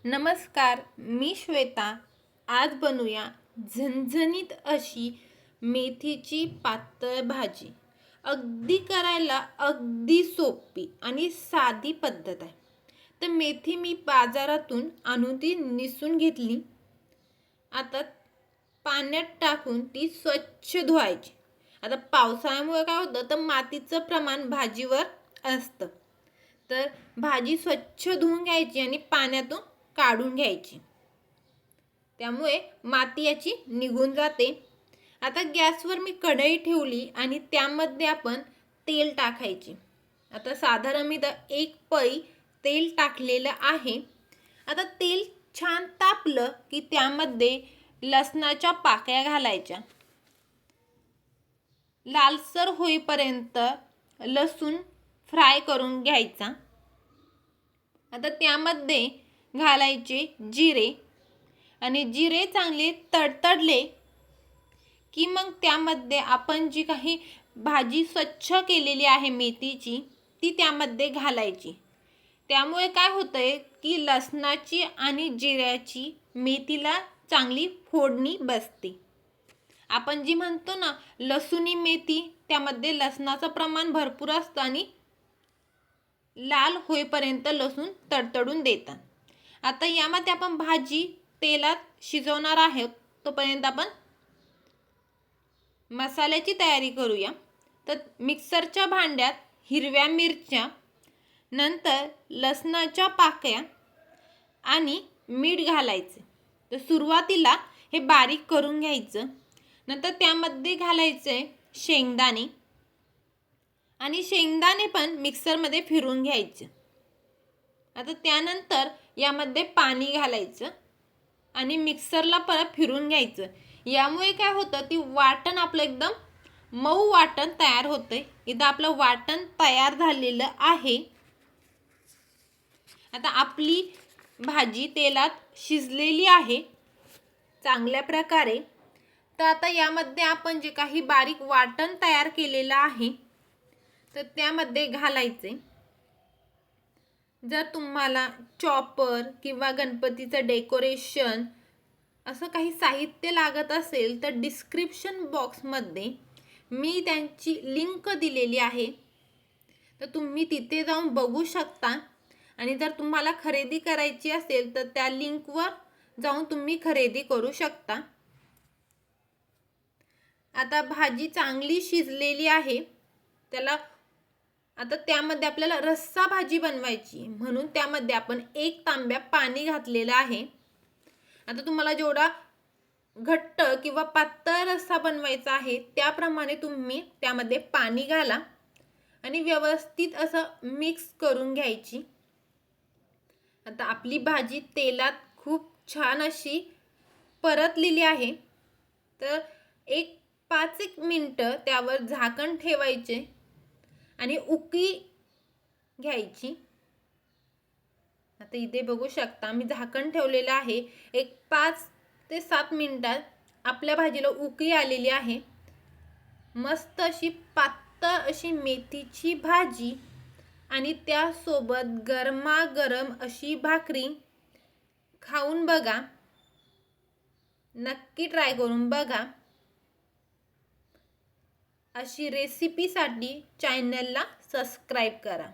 नमस्कार, मी श्वेता। आज बनवूया झणझणीत अशी मेथीची पातळ भाजी। अगदी करायला अगदी सोपी आणि साधी पद्धत आहे। तर मेथी मी बाजारातून आणून ती निसून घेतली। आता पाण्यात टाकून ती स्वच्छ धुवायची। आता पावसाळ्यामुळे काय होतं तर मातीचं प्रमाण भाजीवर असतं। तर भाजी स्वच्छ धुवून घ्यायची आणि पाण्यातून काढून घ्यायची, त्यामुळे माती याची निघून जाते। आता गॅसवर मी कढई ठेवली आणि त्यामध्ये आपण तेल टाकायचे। आता साधारण मी 1 पळी तेल टाकलेलं आहे। आता तेल छान तापलं की त्यामध्ये लसणाच्या पाकळ्या घालायच्या। लालसर होईपर्यंत लसूण फ्राय करून घ्यायचा। आता त्यामध्ये घालायचे जिरे आणि जिरे चांगले तडतडले की मग त्यामध्ये आपण जी काही भाजी स्वच्छ केलेली आहे मेथीची ती त्यामध्ये घालायची। त्यामुळे काय होतंय की लसणाची आणि जिऱ्याची मेथीला चांगली फोडणी बसते। आपण जी म्हणतो ना लसूणी मेथी, त्यामध्ये लसणाचं प्रमाण भरपूर असतं आणि लाल होईपर्यंत लसूण तडतडून देतात। आता यामध्ये आपण भाजी तेलात शिजवणार आहोत, तोपर्यंत आपण मसाल्याची तयारी करूया। तर मिक्सरच्या भांड्यात हिरव्या मिरच्या, नंतर लसणाच्या पाकळ्या आणि मीठ घालायचे। तर सुरुवातीला हे बारीक करून घ्यायचं। नंतर त्यामध्ये घालायचे शेंगदाणे आणि शेंगदाणे पण मिक्सरमध्ये फिरवून घ्यायचे। आता त्यानंतर यामध्ये पाणी घालायचं आणि मिक्सरला परत फिरवून घ्यायचं। यामुळे काय होतं ती वाटण आपलं एकदम मऊ वाटण तयार होते। इथं आपलं वाटण तयार झालेलं आहे। आता आपली भाजी तेलात शिजलेली आहे चांगल्या प्रकारे। तर आता यामध्ये आपण जे काही बारीक वाटण तयार केलेलं आहे तर त्यामध्ये घालायचे। जर तुम्हाला चॉपर किंवा गणपतीचं डेकोरेशन असं काही साहित्य लागत असेल तर डिस्क्रिप्शन बॉक्समध्ये मी त्यांची लिंक दिलेली आहे, तर तुम्ही तिथे जाऊन बघू शकता। आणि जर तुम्हाला खरेदी करायची असेल तर त्या लिंकवर जाऊन तुम्ही खरेदी करू शकता। आता भाजी चांगली शिजलेली आहे। त्याला आता त्यामध्ये आपल्याला रस्सा भाजी बनवायची, म्हणून त्यामध्ये आपण 1 तांब्या पाणी घातलेलं आहे। आता तुम्हाला जेवढा घट्ट किंवा पातळ रस्सा बनवायचा आहे त्याप्रमाणे तुम्ही त्यामध्ये पाणी घाला आणि व्यवस्थित असं मिक्स करून घ्यायची। आता आपली भाजी तेलात खूप छान अशी परतलेली आहे। तर 5-1 मिनिटं त्यावर झाकण ठेवायचे आणि उकळी घ्यायची। आता इथे बघू शकता मी झाकण ठेवलेलं आहे। 5 ते 7 मिनिटात आपल्या भाजीला उकळी आलेली आहे। मस्त अशी पातळ अशी मेथीची भाजी आणि त्यासोबत गरमागरम अशी भाकरी खाऊन बघा, नक्की ट्राय करून बघा। अशी रेसिपीसाठी चॅनलला सबस्क्राईब करा।